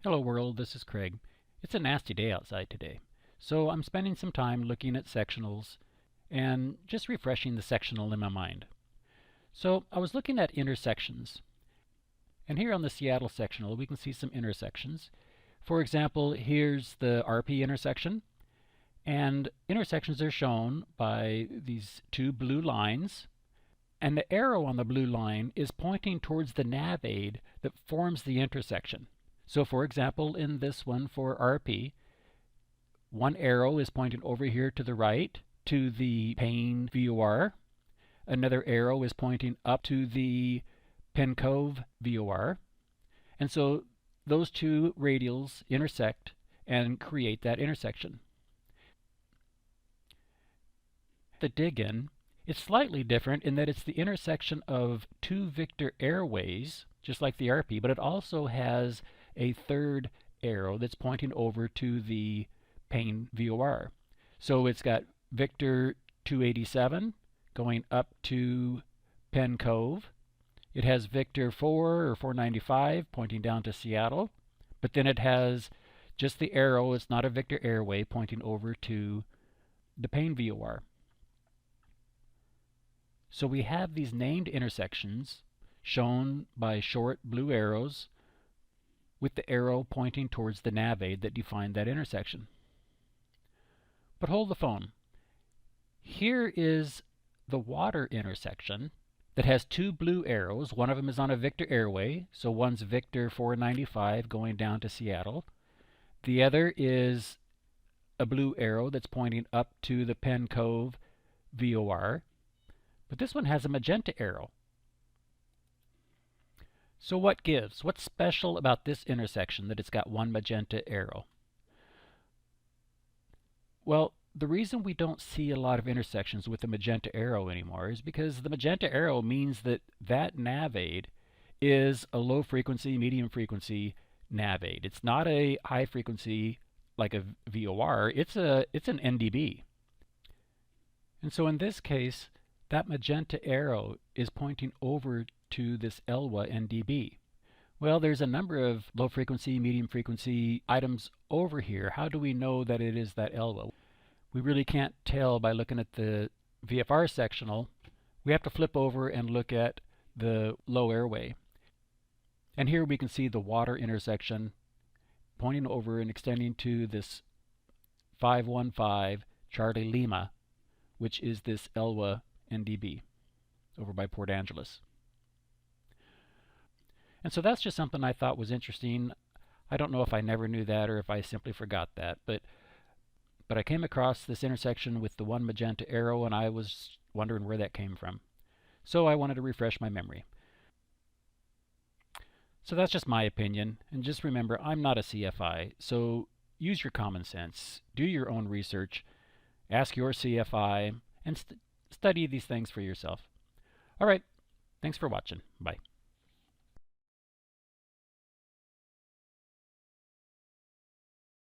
Hello world, this is Craig. It's a nasty day outside today, so I'm spending some time looking at sectionals and just refreshing the sectional in my mind. So I was looking at intersections, and here on the Seattle sectional we can see some intersections. For example, here's the RP intersection, and intersections are shown by these two blue lines, and the arrow on the blue line is pointing towards the NAVAID that forms the intersection. So for example, in this one for RP, one arrow is pointing over here to the right to the Payne VOR. Another arrow is pointing up to the Penn Cove VOR. And so those two radials intersect and create that intersection. The dig-in, it's slightly different in that it's the intersection of two Victor airways, just like the RP, but it also has a third arrow that's pointing over to the Payne VOR. So it's got Victor 287 going up to Penn Cove. It has Victor 4 or 495 pointing down to Seattle, but then it has just the arrow, it's not a Victor airway, pointing over to the Payne VOR. So we have these named intersections shown by short blue arrows with the arrow pointing towards the NAVAID that defined that intersection. But hold the phone. Here is the water intersection that has two blue arrows. One of them is on a Victor airway, so one's Victor 495 going down to Seattle. The other is a blue arrow that's pointing up to the Penn Cove VOR. But this one has a magenta arrow. So what gives? What's special about this intersection that it's got one magenta arrow? Well, the reason we don't see a lot of intersections with the magenta arrow anymore is because the magenta arrow means that that NAVAID is a low frequency, medium frequency NAVAID. It's not a high frequency like a VOR, it's an NDB. And so in this case, that magenta arrow is pointing over to this ELWA NDB. Well, there's a number of low frequency, medium frequency items over here. How do we know that it is that ELWA? We really can't tell by looking at the VFR sectional. We have to flip over and look at the low airway. And here we can see the water intersection pointing over and extending to this 515 Charlie Lima, which is this ELWA NDB over by Port Angeles. And so that's just something I thought was interesting. I don't know if I never knew that or if I simply forgot that, but I came across this intersection with the one magenta arrow and I was wondering where that came from. So I wanted to refresh my memory. So that's just my opinion, and just remember, I'm not a CFI, so use your common sense, do your own research, ask your CFI, and study these things for yourself. All right, thanks for watching. Bye.